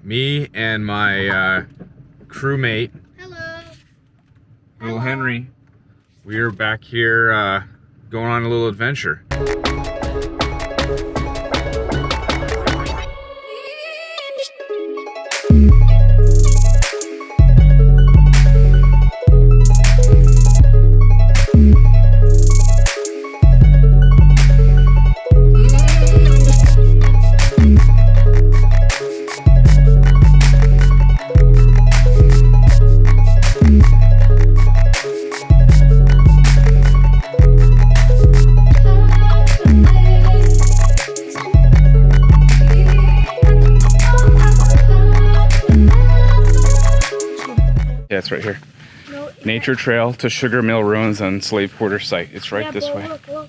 Me and my crewmate, little Henry, we are back here going on a little adventure. Yeah, it's right here. No, Nature Trail to Sugar Mill Ruins and Slave Quarter Site. It's right this way. Look. Wow.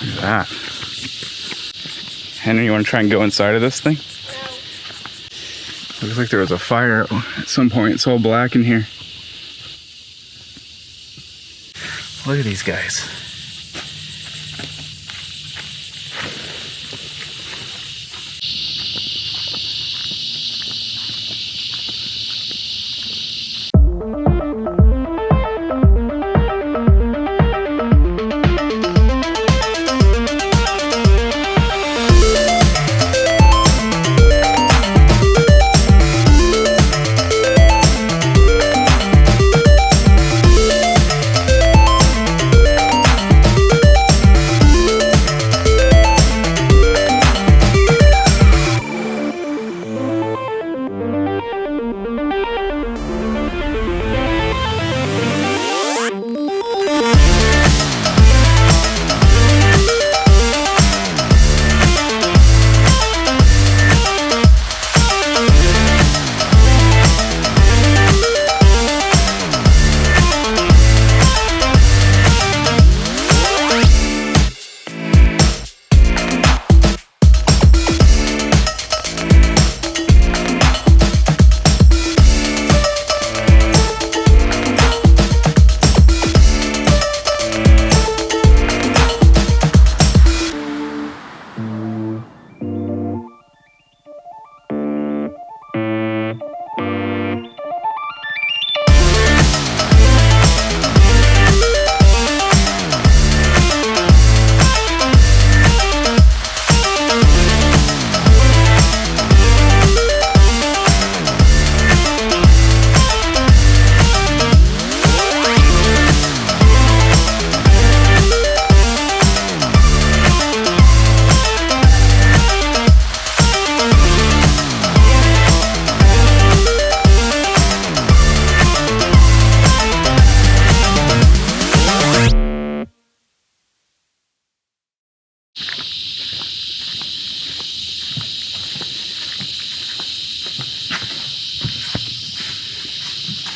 Look at that. Henry, you want to try and go inside of this thing? No. Looks like there was a fire at some point. It's all black in here. Look at these guys.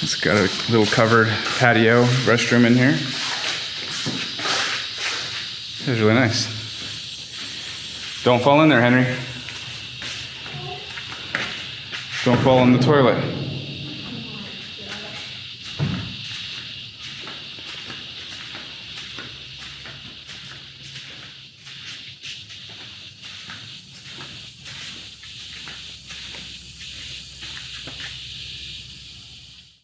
It's got a little covered patio restroom in here. It's really nice. Don't fall in there, Henry. Don't fall in the toilet.